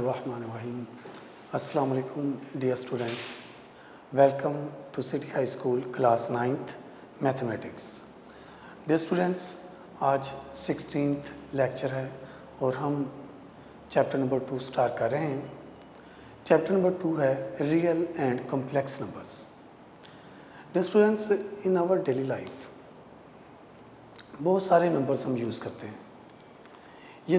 Bismillahirrahmanirrahim. Assalamu alaikum dear students. Welcome to City High School class 9th Mathematics. Dear students, आज 16th lecture है और हम chapter number 2 start कर रहे हैं. चैप्टर नंबर 2 है real and complex numbers. Dear students, in our daily life बहुत सारे नंबर्स हम यूज़ करते हैं. ये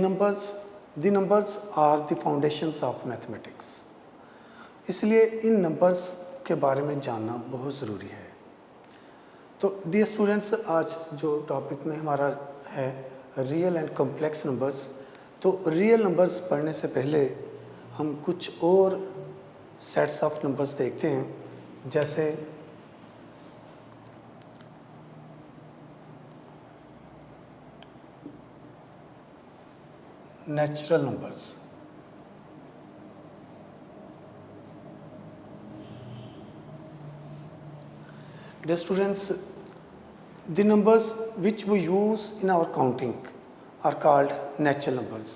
the numbers are the foundations of mathematics. इसलिए इन नंबर्स के बारे में जानना बहुत ज़रूरी है. तो डियर स्टूडेंट्स, आज जो टॉपिक में हमारा है रियल एंड कॉम्प्लेक्स नंबर्स, तो रियल नंबर्स पढ़ने से पहले हम कुछ और सेट्स ऑफ नंबर्स देखते हैं, जैसे natural numbers. Dear students, the numbers which we use in our counting are called natural numbers.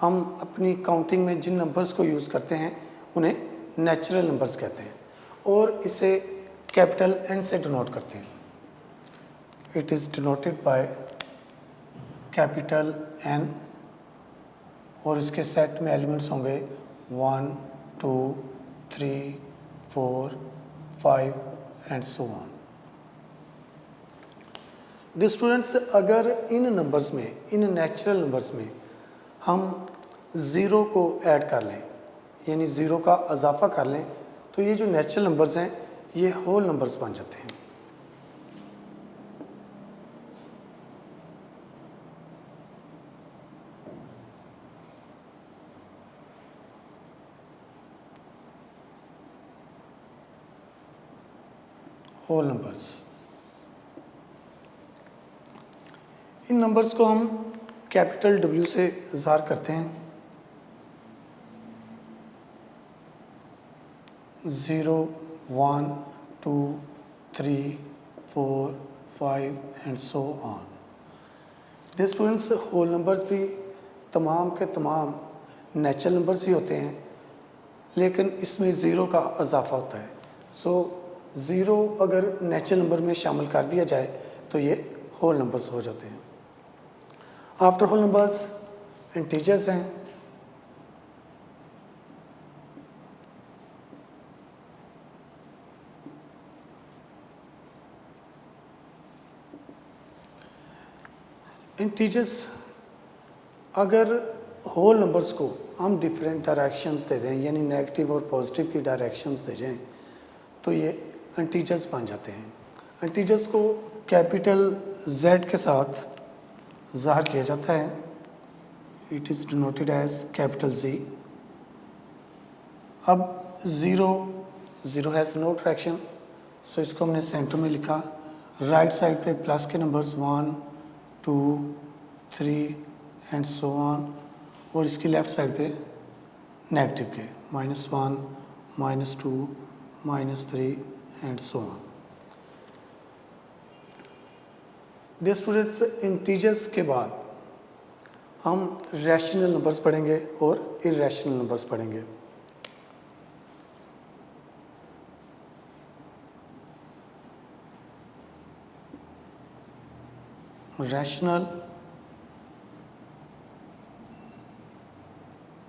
हम अपनी काउंटिंग में जिन नंबर्स को यूज़ करते हैं उन्हें नेचुरल नंबर्स कहते हैं और इसे कैपिटल एन से डिनोट करते हैं. It is denoted by capital N और इसके सेट में एलिमेंट्स होंगे 1, 2, 3, 4, 5 and so on. Dear students, अगर इन नंबर्स में, इन नेचुरल नंबर्स में हम ज़ीरो को ऐड कर लें, यानी ज़ीरो का इजाफा कर लें, तो ये जो नेचुरल नंबर्स हैं ये होल नंबर्स बन जाते हैं. Whole numbers. इन नंबर्स को हम कैपिटल W से इज़हार करते हैं. 0, 1, 2, 3, 4, 5 and so on. Dear students, whole numbers भी तमाम के तमाम नेचुरल नंबर्स ही होते हैं, लेकिन इसमें ज़ीरो का इजाफा होता है. सो ज़ीरो अगर नेचुरल नंबर में शामिल कर दिया जाए तो ये होल नंबर्स हो जाते हैं. आफ्टर होल नंबर्स इंटीजर्स हैं. इंटीजर्स अगर होल नंबर्स को हम डिफरेंट डायरेक्शंस दे दें, यानी नेगेटिव और पॉजिटिव की डायरेक्शंस दे दें, तो ये इंटीजर्स बन जाते हैं. इंटीजर्स को कैपिटल Z के साथ ज़ाहिर किया जाता है. It is denoted as capital Z. अब zero has no direction, so इसको हमने सेंटर में लिखा. राइट साइड पे प्लस के नंबर्स 1, 2, 3 एंड सो ऑन, और इसकी लेफ़्ट साइड पे नेगेटिव के -1, -2, -3 and so on. Dear students, integers के बाद हम रैशनल नंबर्स पढ़ेंगे और इरेशनल नंबर्स पढ़ेंगे. रैशनल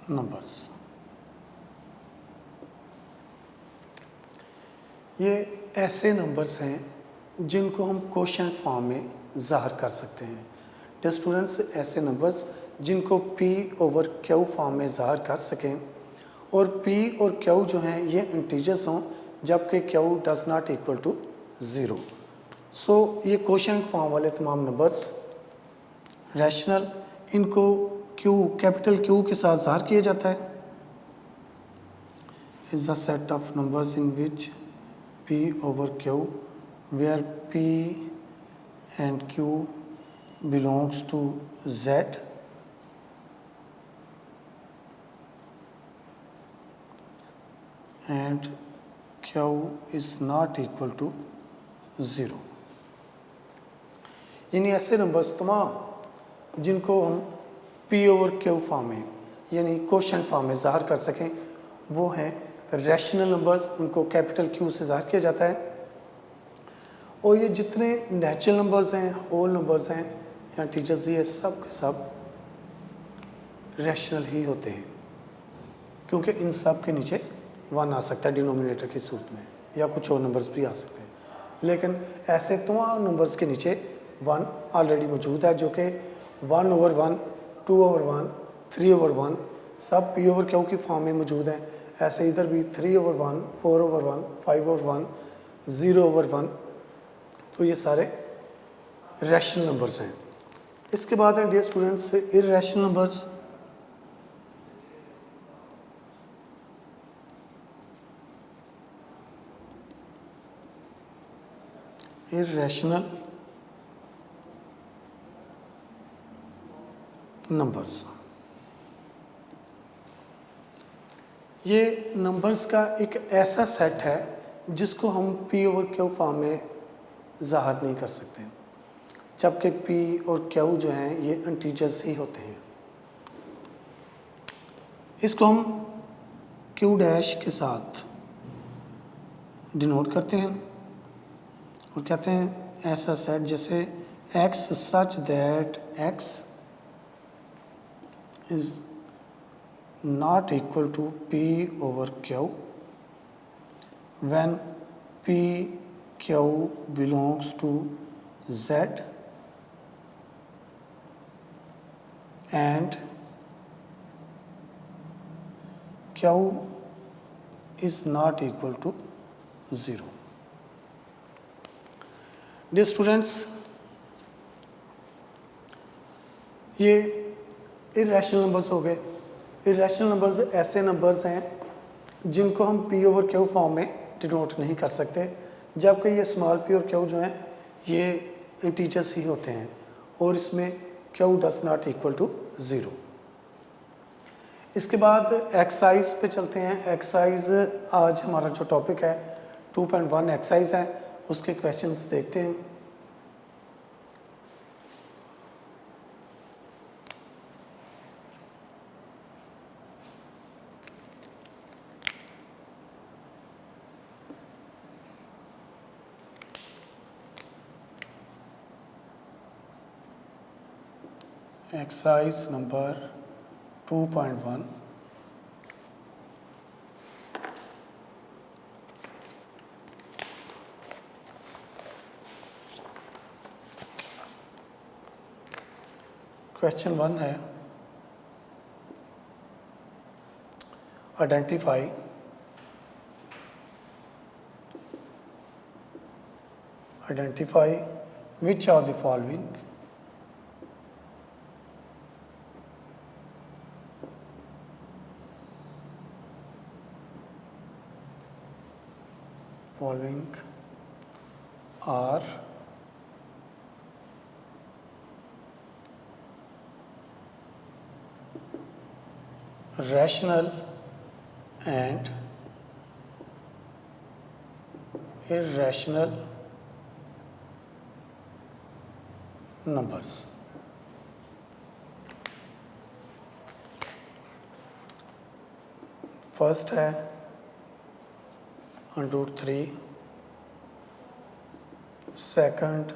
नंबर्स ये ऐसे नंबर्स हैं जिनको हम क्वोशंट फॉर्म में ज़ाहिर कर सकते हैं. डियर स्टूडेंट्स, ऐसे नंबर्स जिनको P/Q फॉर्म में ज़ाहिर कर सकें, और P और Q जो हैं ये इंटीजर्स हों, जबकि Q does not equal to 0. So ये क्वोशंट फॉर्म वाले तमाम नंबर्स रैशनल, इनको कैपिटल Q के साथ ज़ाहिर किया जाता है. Is the set of numbers in which P/Q where P and Q belongs to Z and Q is not equal to 0. यानी ऐसे नंबर्स तमाम जिनको हम P/Q फॉर्म में, यानी क्वोशिएंट फॉर्म में ज़ाहिर कर सकें, वो हैं रैशनल नंबर्स, उनको कैपिटल क्यू से ज़ाहिर किया जाता है। और ये जितने नेचुरल नंबर्स हैं, होल नंबर्स हैं या टीचर्स, ये सब के सब रैशनल ही होते हैं, क्योंकि इन सब के नीचे 1 आ सकता है डिनोमिनेटर की सूरत में, या कुछ और नंबर्स भी आ सकते हैं। लेकिन ऐसे तमाम नंबर्स के नीचे 1 ऑलरेडी मौजूद है, जो कि 1/1, 2/1, 3/1 सब P/Q की फॉर्म में मौजूद हैं। ऐसे इधर भी 3/1, 4/1, 5/1, 0/1, तो ये सारे रैशनल नंबर्स हैं। इसके बाद है dear students irrational numbers. Irrational numbers, ये नंबर्स का एक ऐसा सेट है जिसको हम P/Q फॉर्म में ज़ाहिर नहीं कर सकते, जबकि P और Q जो हैं ये इंटीजर्स ही होते हैं। इसको हम Q डैश के साथ डिनोट करते हैं और कहते हैं ऐसा सेट जैसे X such that X is not equal to P/Q when P/Q belongs to Z and Q is not equal to 0. Dear students, ये इर्रेशनल नंबर्स हो गए। इर्रेशनल नंबर्स ऐसे नंबर्स हैं जिनको हम P/Q फॉर्म में डिनोट नहीं कर सकते, जबकि ये स्मॉल p और q जो हैं ये इंटीजर्स ही होते हैं और इसमें q does not equal to 0। इसके बाद एक्सरसाइज पे चलते हैं। एक्सरसाइज आज हमारा जो टॉपिक है 2.1 एक्सरसाइज है, उसके क्वेश्चंस देखते हैं। एक्सरसाइज नंबर 2.1 क्वेश्चन 1 है identify which of the following are rational and irrational numbers. First है √3, second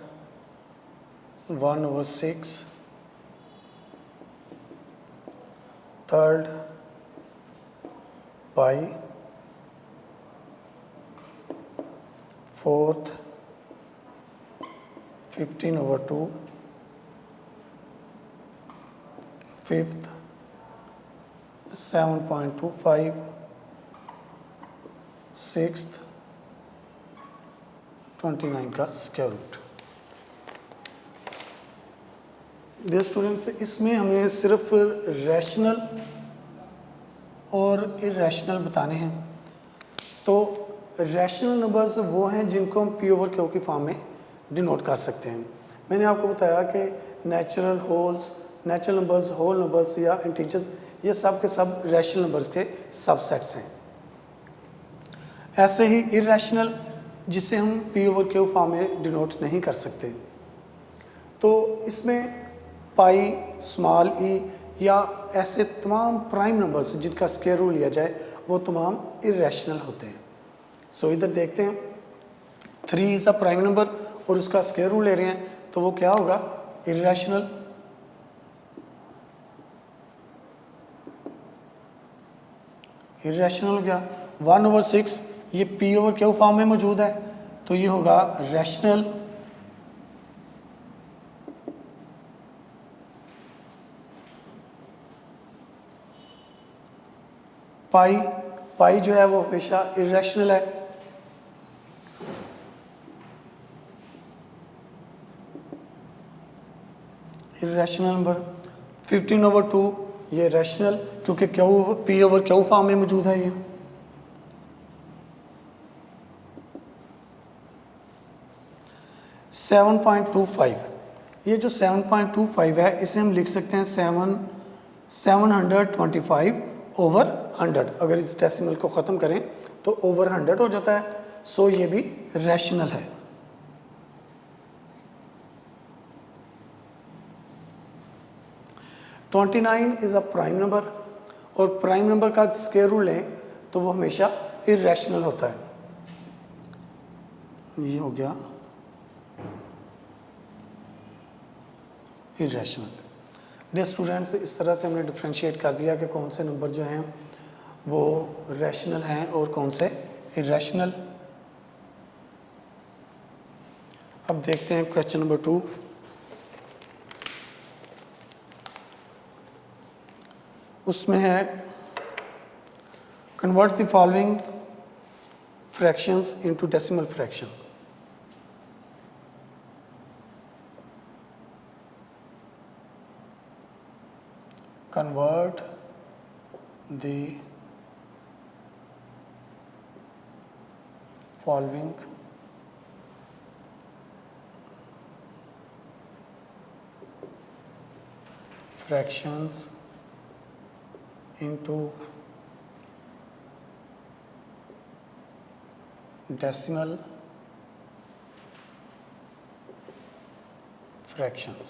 1/6, third pi, fourth 15/2, fifth 7.25, sixth 29 का स्क्वायर रूट। डियर स्टूडेंट्स, इसमें हमें सिर्फ रैशनल और इर्रेशनल बताने हैं। तो रैशनल नंबर्स वो हैं जिनको हम P/Q की फॉर्म में डिनोट कर सकते हैं। मैंने आपको बताया कि नेचुरल नंबर्स, होल नंबर्स या इंटीजर्स, ये सब के सब रैशनल नंबर्स के सबसेट्स हैं। ऐसे ही इर्रेशनल, जिसे हम P/Q फॉर्म में डिनोट नहीं कर सकते, तो इसमें पाई, स्मॉल ई या ऐसे तमाम प्राइम नंबर्स जिनका स्क्वायर रूट लिया जाए वो तमाम इरेशनल होते हैं। सो इधर देखते हैं 3 इज़ अ प्राइम नंबर और उसका स्क्वायर रूट ले रहे हैं तो वो क्या होगा, इरेशनल। इरेशनल हो गया। 1/6 ये P/Q फॉर्म में मौजूद है तो ये होगा रैशनल। पाई जो है वो हमेशा इरेशनल है। Irrational number. 15/2 ये रैशनल क्योंकि P/Q फॉर्म में मौजूद है। ये 7.25 ये जो 7.25 है इसे हम लिख सकते हैं 725/100। अगर इस डेसिमल को ख़त्म करें तो ओवर 100 हो जाता है। सो ये भी रैशनल है। Twenty 29 is a prime number और प्राइम नंबर का स्क्वायर रूट लें तो वो हमेशा इरेशनल होता है। ये हो गया इरेशनल। डियर स्टूडेंट्स, इस तरह से हमने डिफ्रेंशिएट कर दिया कि कौन से नंबर जो हैं वो रैशनल हैं और कौन से इरेशनल। अब देखते हैं क्वेश्चन नंबर 2। उसमें है convert the following fractions into decimal fraction. Convert the following fractions into decimal fractions।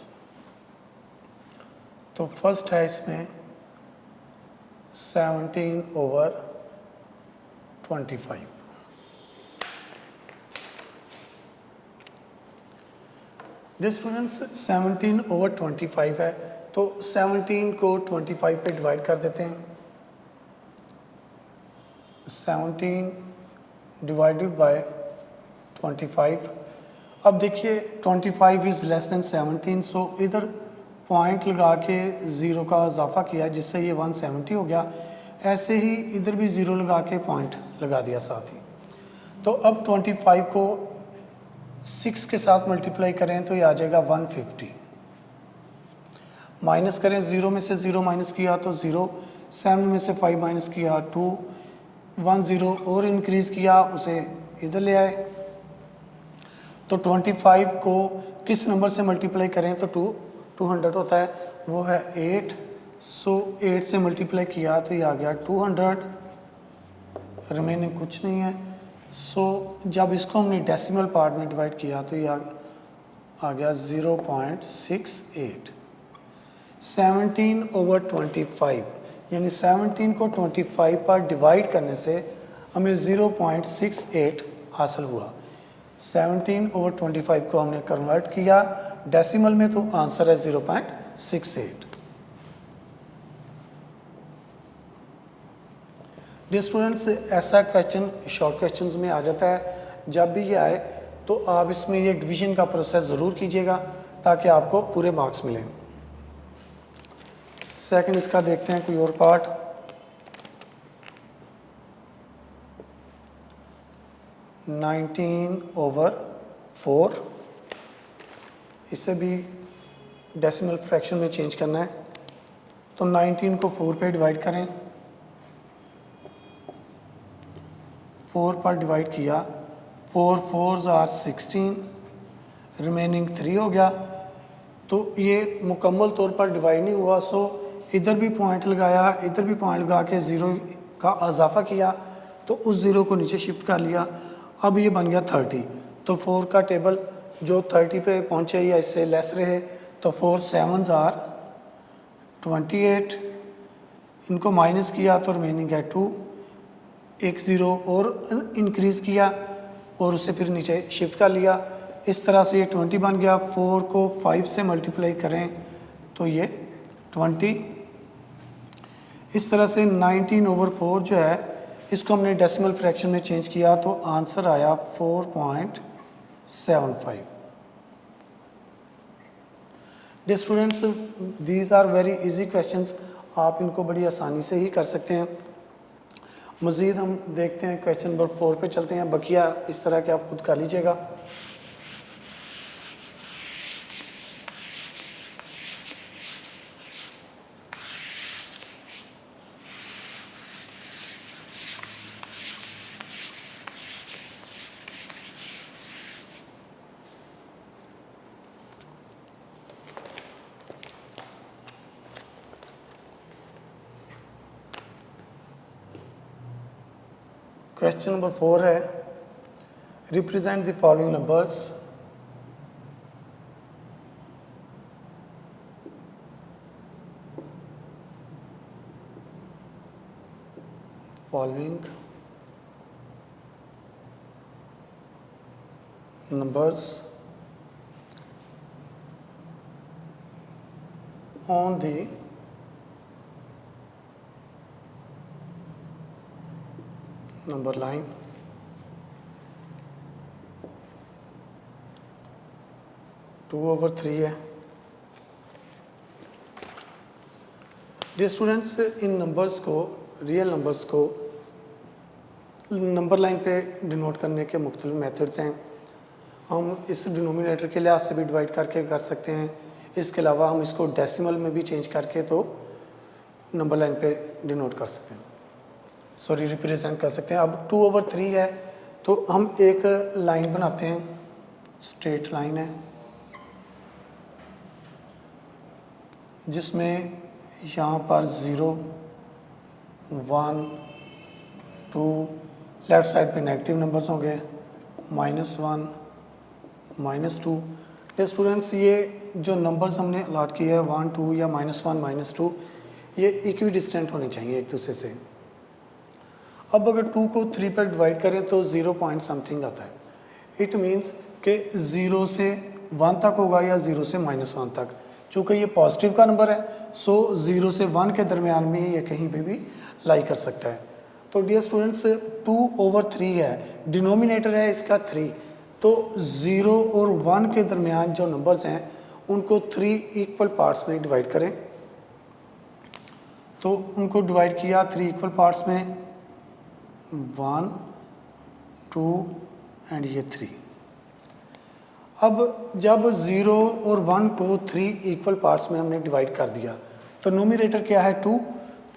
तो फर्स्ट है इसमें 17/25। डियर स्टूडेंट्स, 17/25 है तो 17 को 25 पे डिवाइड कर देते हैं। 17 डिवाइडेड बाय 25। अब देखिए 25 इज़ लेस देन 17, सो इधर पॉइंट लगा के ज़ीरो का इजाफा किया जिससे ये 170 हो गया। ऐसे ही इधर भी ज़ीरो लगा के पॉइंट लगा दिया साथ ही। तो अब 25 को 6 के साथ मल्टीप्लाई करें तो ये आ जाएगा 150। माइनस करें, ज़ीरो में से ज़ीरो माइनस किया तो ज़ीरो, 7 में से 5 माइनस किया 2, 1 0 और इंक्रीज़ किया उसे इधर ले आए। तो 25 को किस नंबर से मल्टीप्लाई करें तो 200 होता है, वो है 8। सो 8 से मल्टीप्लाई किया तो ये आ गया 200, रिमेनिंग कुछ नहीं है। सो जब इसको हमने डेसिमल पार्ट में डिवाइड किया तो ये आ गया 0.68। 17/25 यानी 17 को 25 पर डिवाइड करने से हमें 0.68 हासिल हुआ। 17/25 को हमने कन्वर्ट किया डेसिमल में तो आंसर है 0.68। डियर स्टूडेंट्स, ऐसा क्वेश्चन शॉर्ट क्वेश्चंस में आ जाता है। जब भी ये आए तो आप इसमें ये डिवीजन का प्रोसेस ज़रूर कीजिएगा ताकि आपको पूरे मार्क्स मिलें। सेकंड इसका देखते हैं कोई और पार्ट। (19/4) इसे भी डेसिमल फ्रैक्शन में चेंज करना है तो 19 को 4 पे डिवाइड करें। 4 पर डिवाइड किया, 4 4s are 16, रिमेनिंग 3 हो गया। तो ये मुकम्मल तौर पर डिवाइड नहीं हुआ, सो इधर भी पॉइंट लगाया, इधर भी पॉइंट लगा के ज़ीरो का इजाफा किया तो उस ज़ीरो को नीचे शिफ्ट कर लिया। अब ये बन गया 30। तो 4 का टेबल जो 30 पे पहुँचे या इससे लेस रहे तो 4 7s are 28, इनको माइनस किया तो रिमेनिंग है 2, एक ज़ीरो और इंक्रीज़ किया और उसे फिर नीचे शिफ्ट कर लिया। इस तरह से ये 20 बन गया। 4 को 5 से मल्टीप्लाई करें तो ये 20। इस तरह से 19/4 जो है इसको हमने डेसिमल फ्रैक्शन में चेंज किया तो आंसर आया 4.75। Dear students, these are very easy questions, आप इनको बड़ी आसानी से ही कर सकते हैं। मज़ीद हम देखते हैं, क्वेश्चन नंबर 4 पे चलते हैं। बकिया इस तरह के आप खुद कर लीजिएगा। क्वेश्चन नंबर 4 है, represent the following numbers. Following numbers on the number line two over 3 है। डियर स्टूडेंट्स, इन नंबर्स को, रियल नंबर्स को नंबर लाइन पे डिनोट करने के मुख्तलिफ मेथड्स हैं। हम इस डिनोमिनेटर के लिहाज से भी डिवाइड करके कर सकते हैं। इसके अलावा हम इसको डेसिमल में भी चेंज करके तो नंबर लाइन पे डिनोट कर सकते हैं, सॉरी रिप्रेजेंट कर सकते हैं। अब 2/3 है तो हम एक लाइन बनाते हैं, स्ट्रेट लाइन है जिसमें यहाँ पर 0, 1, 2, लेफ़्ट साइड पे नेगेटिव नंबर्स होंगे, -1, -2। तो स्टूडेंट्स, ये जो नंबर्स हमने अलॉट किए हैं 1, 2 या -1, -2, ये इक्वी डिस्टेंट होने चाहिए एक दूसरे से। अब अगर 2 को 3 पर डिवाइड करें तो 0 पॉइंट समथिंग आता है। इट मीन्स कि 0 से 1 तक होगा या 0 से -1 तक। चूँकि ये पॉजिटिव का नंबर है सो 0 से 1 के दरमियान में ये कहीं पे भी लाई कर सकता है। तो डियर स्टूडेंट्स, 2/3 है, डिनोमिनेटर है इसका 3, तो 0 और 1 के दरमियान जो नंबर्स हैं उनको 3 इक्वल पार्ट्स में डिवाइड करें। तो उनको डिवाइड किया 3 इक्वल पार्ट्स में, 1, 2 एंड ये 3। अब जब 0 और 1 को 3 इक्वल पार्ट्स में हमने डिवाइड कर दिया तो नोमिनेटर क्या है 2,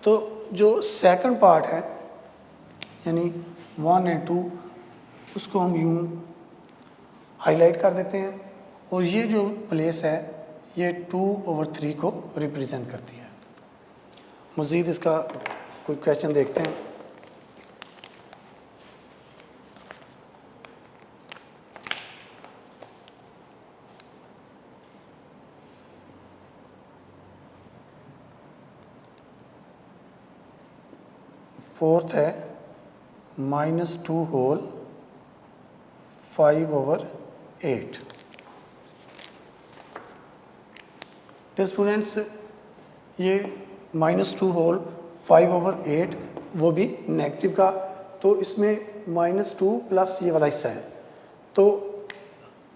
तो जो सेकंड पार्ट है यानी 1 एंड 2 उसको हम यूं हाईलाइट कर देते हैं और ये जो प्लेस है ये 2/3 को रिप्रेजेंट करती है। मज़ीद इसका कोई क्वेश्चन देखते हैं। फोर्थ है -2 होल 5/8। तो स्टूडेंट्स, ये -2 होल 5/8 वो भी नेगेटिव का, तो इसमें -2 प्लस ये वाला हिस्सा है। तो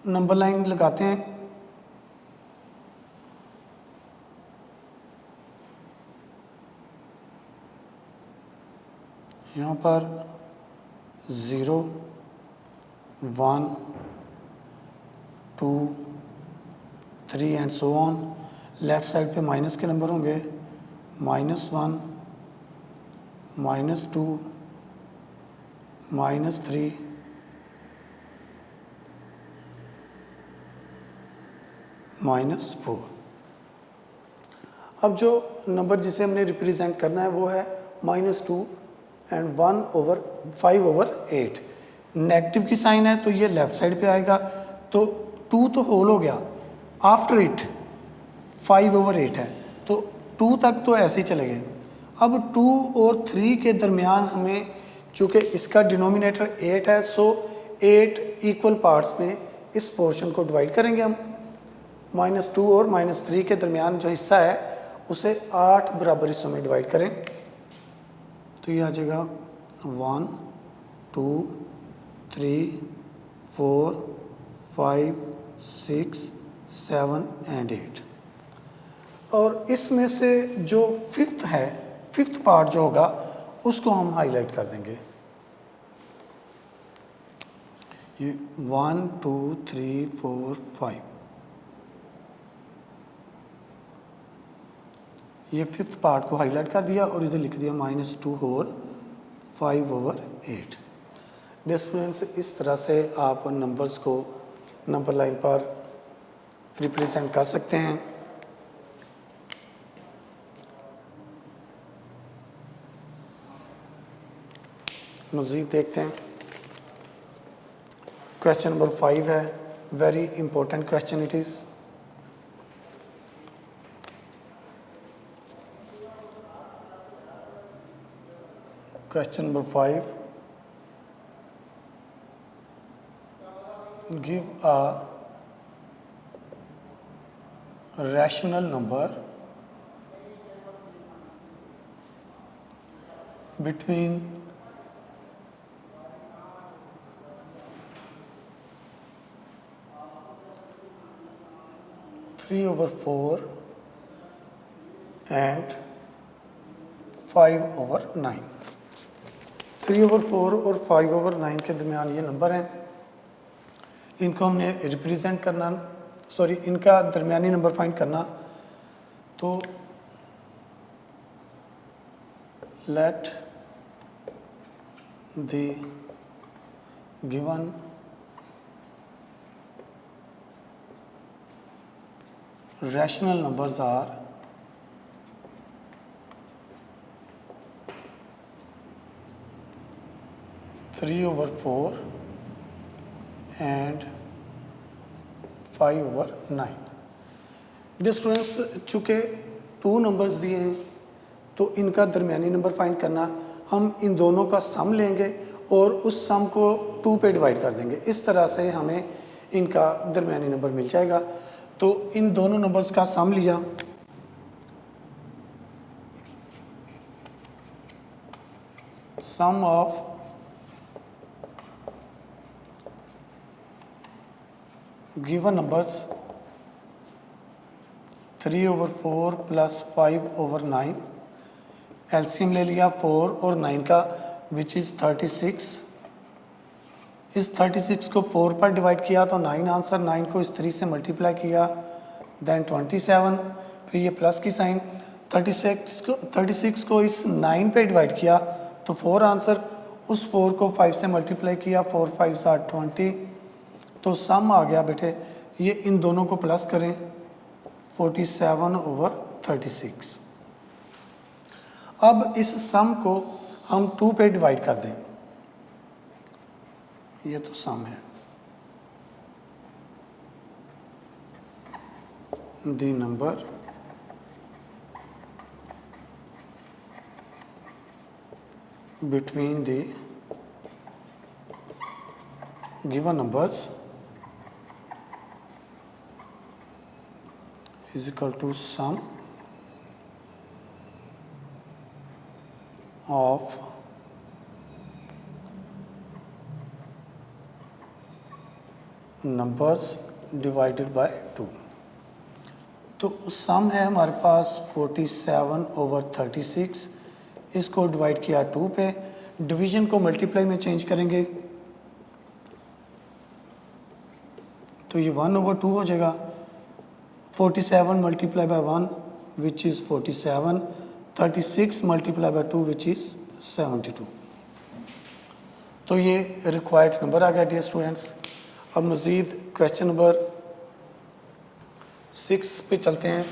नंबर लाइन लगाते हैं। यहाँ पर 0, 1, 2, 3 and so on. Left side पे माइनस के नंबर होंगे, -1, -2, -3, -4। अब जो नंबर जिसे हमने रिप्रेजेंट करना है वो है -2 एंड 1/5/8। नेगेटिव की साइन है तो ये लेफ़्ट साइड पे आएगा, तो 2 तो होल हो गया, आफ्टर इट 5/8 है तो 2 तक तो ऐसे ही चले गए। अब 2 और 3 के दरमियान हमें, चूँकि इसका डिनोमिनेटर 8 है, सो 8 इक्वल पार्ट्स में इस पोर्शन को डिवाइड करेंगे हम। -2 और -3 के दरमियान जो हिस्सा है उसे 8 बराबर हिस्सों में डिवाइड करें, तो ये आ जाएगा 1 2 3 4 5 6 7 एंड 8। और इसमें से जो फिफ्थ पार्ट जो होगा उसको हम हाईलाइट कर देंगे। ये 1 2 3 4 5, ये फिफ्थ पार्ट को हाईलाइट कर दिया और इधर लिख दिया -2 होल 5/8। डियर स्टूडेंट्स, इस तरह से आप नंबर्स को नंबर लाइन पर रिप्रेजेंट कर सकते हैं। मज़ीद देखते हैं। क्वेश्चन नंबर 5 है, very important question it is. Question number 5, give a rational number between 3/4 and 5/9। 3/4 और 5/9 के दरमियान ये नंबर हैं, इनको हमने रिप्रेजेंट करना, इनका दरमियानी नंबर फाइंड करना। तो let the given rational numbers are 3/4 and 5/9। Dear students, चूँकि 2 नंबर्स दिए हैं तो इनका दरमियानी नंबर फाइंड करना, हम इन दोनों का सम लेंगे और उस सम को 2 पे डिवाइड कर देंगे। इस तरह से हमें इनका दरमियानी नंबर मिल जाएगा। तो इन दोनों नंबर्स का सम लिया, sum of given numbers 3/4 plus 5/9, LCM ले लिया 4 और 9 का, विच इज़ 36। इस 36 को 4 पर डिवाइड किया तो 9 आंसर, 9 को इस 3 से मल्टीप्लाई किया, देन 27, फिर ये प्लस की साइन, 36 को इस 9 पे डिवाइड किया तो 4 आंसर, उस 4 को 5 से मल्टीप्लाई किया, 4 5 are 20, तो सम आ गया बेटे। ये इन दोनों को प्लस करें, 47/36। अब इस सम को हम 2 पे डिवाइड कर दें, ये तो सम है। The number between the given numbers is equal to sum of numbers divided by 2। तो सम है हमारे पास 47/36, इसको डिवाइड किया 2 पे, डिवीजन को मल्टीप्लाई में चेंज करेंगे तो ये 1/2 हो जाएगा। 47 multiply by 1 which is 47, 36 multiply by 2 which is 72। तो ये रिक्वायर्ड नंबर आ गया डियर स्टूडेंट्स। अब मज़ीद क्वेश्चन नंबर 6 पे चलते हैं।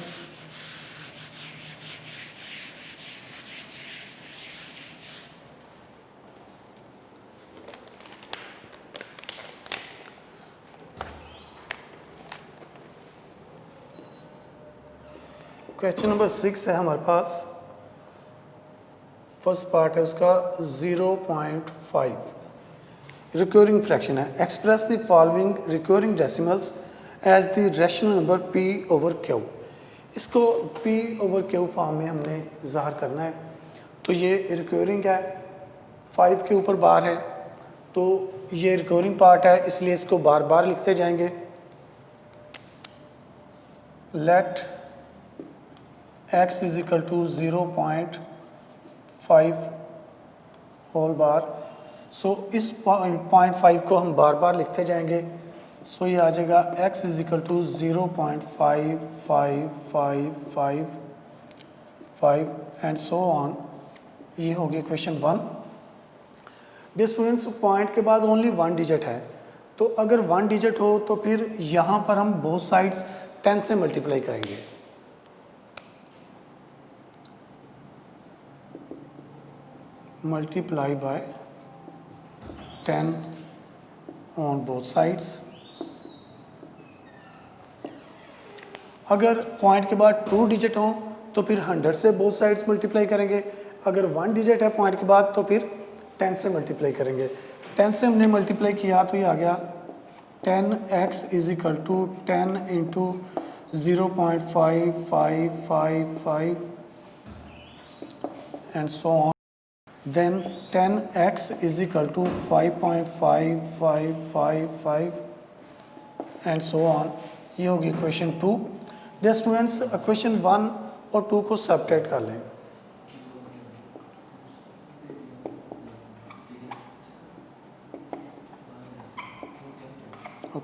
क्वेश्चन नंबर 6 है हमारे पास। फर्स्ट पार्ट है उसका 0.5 रिक्योरिंग फ्रैक्शन है। Express the following recurring decimals as the rational number p over q। इसको p ओवर q फॉर्म में हमने ज़ाहिर करना है। तो ये रिक्योरिंग है, 5 के ऊपर बार है, तो ये रिक्योरिंग पार्ट है, इसलिए इसको बार बार लिखते जाएंगे। Let x is equal to 0.5 whole बार। सो इस 0.5 को हम बार बार लिखते जाएंगे। सो ये आ जाएगा x is equal to 0.5555 and so on. ये हो गया क्वेश्चन 1। डियर स्टूडेंट्स, पॉइंट के बाद ओनली 1 डिजिट है, तो अगर 1 डिजिट हो तो फिर यहाँ पर हम बोथ साइड्स 10 से मल्टीप्लाई करेंगे। Multiply by 10 on both sides. अगर पॉइंट के बाद 2 डिजिट हो तो फिर 100 से बोथ साइड्स मल्टीप्लाई करेंगे। अगर 1 डिजिट है पॉइंट के बाद तो फिर 10 से मल्टीप्लाई करेंगे। 10 से हमने मल्टीप्लाई किया तो ये आ गया 10x is equal to 10 into 0.5555 and so on. Then 10x is equal to 5.5555 and so on. ये होगी क्वेश्चन 2। डियर स्टूडेंट्स, क्वेश्चन 1 और 2 को सबट्रैक्ट कर लें।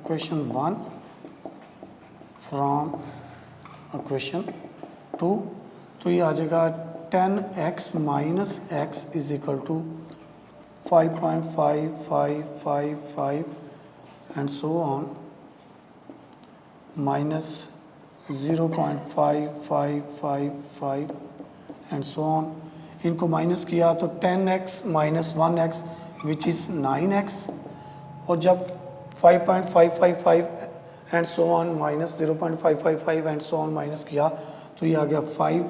क्वेश्चन 1 फ्रॉम क्वेश्चन 2, तो ये आ जाएगा 10x minus x is equal to 5.5555 and so on minus 0.5555 and so on. इनको माइनस किया तो 10x minus 1x which is 9x, और जब 5.555 and so on minus 0.555 and so on minus किया तो ये आ गया 5।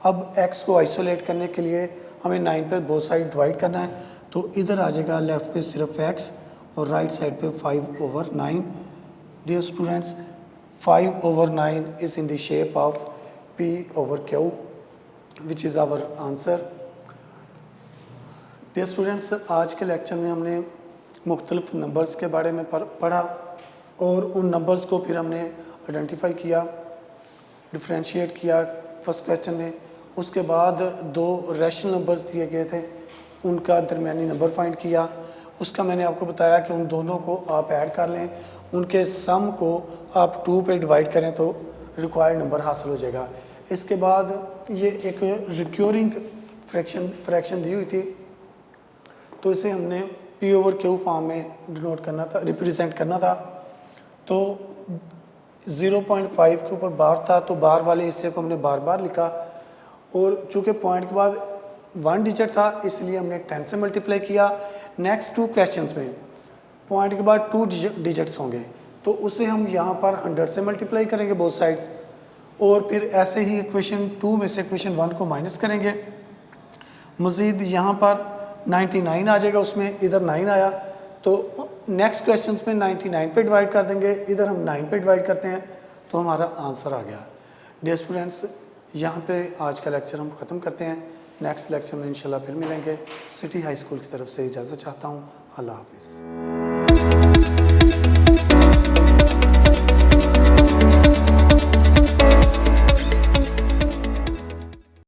अब x को आइसोलेट करने के लिए हमें 9 पे बोथ साइड डिवाइड करना है, तो इधर आ जाएगा लेफ़्ट पे सिर्फ x और राइट साइड पे 5/9। Dear students, 5/9 is in the shape of p over q which is our answer. Dear students, आज के लेक्चर में हमने मुख्तलिफ नंबर्स के बारे में पढ़ा और उन नंबर्स को फिर हमने आइडेंटिफाई किया, डिफ्रेंशिएट किया फर्स्ट क्वेश्चन में। उसके बाद 2 रैशनल नंबर्स दिए गए थे, उनका दरमियानी नंबर फाइंड किया। उसका मैंने आपको बताया कि उन दोनों को आप ऐड कर लें, उनके सम को आप 2 पे डिवाइड करें तो रिक्वायर्ड नंबर हासिल हो जाएगा। इसके बाद ये एक रिक्योरिंग फ्रैक्शन दी हुई थी, तो इसे हमने p ओवर q फॉर्म में डिनोट करना था, रिप्रेजेंट करना था। तो 0.5 के ऊपर बार था, तो बार वाले हिस्से को हमने बार बार लिखा, और चूँकि पॉइंट के बाद 1 डिजिट था इसलिए हमने 10 से मल्टीप्लाई किया। नेक्स्ट 2 क्वेश्चंस में पॉइंट के बाद 2 डिजिट्स होंगे, तो उसे हम यहाँ पर 100 से मल्टीप्लाई करेंगे बोथ साइड्स, और फिर ऐसे ही क्वेश्चन 2 में से क्वेश्चन 1 को माइनस करेंगे। मज़ीद यहाँ पर 99 आ जाएगा, उसमें इधर 9 आया, तो नेक्स्ट क्वेश्चंस में 99 पे डिवाइड कर देंगे, इधर हम 9 पे डिवाइड करते हैं, तो हमारा आंसर आ गया। डियर स्टूडेंट्स, यहाँ पे आज का लेक्चर हम ख़त्म करते हैं। नेक्स्ट लेक्चर में इंशाल्लाह फिर मिलेंगे। सिटी हाई स्कूल की तरफ से इजाज़त चाहता हूँ। अल्लाह हाफिज़।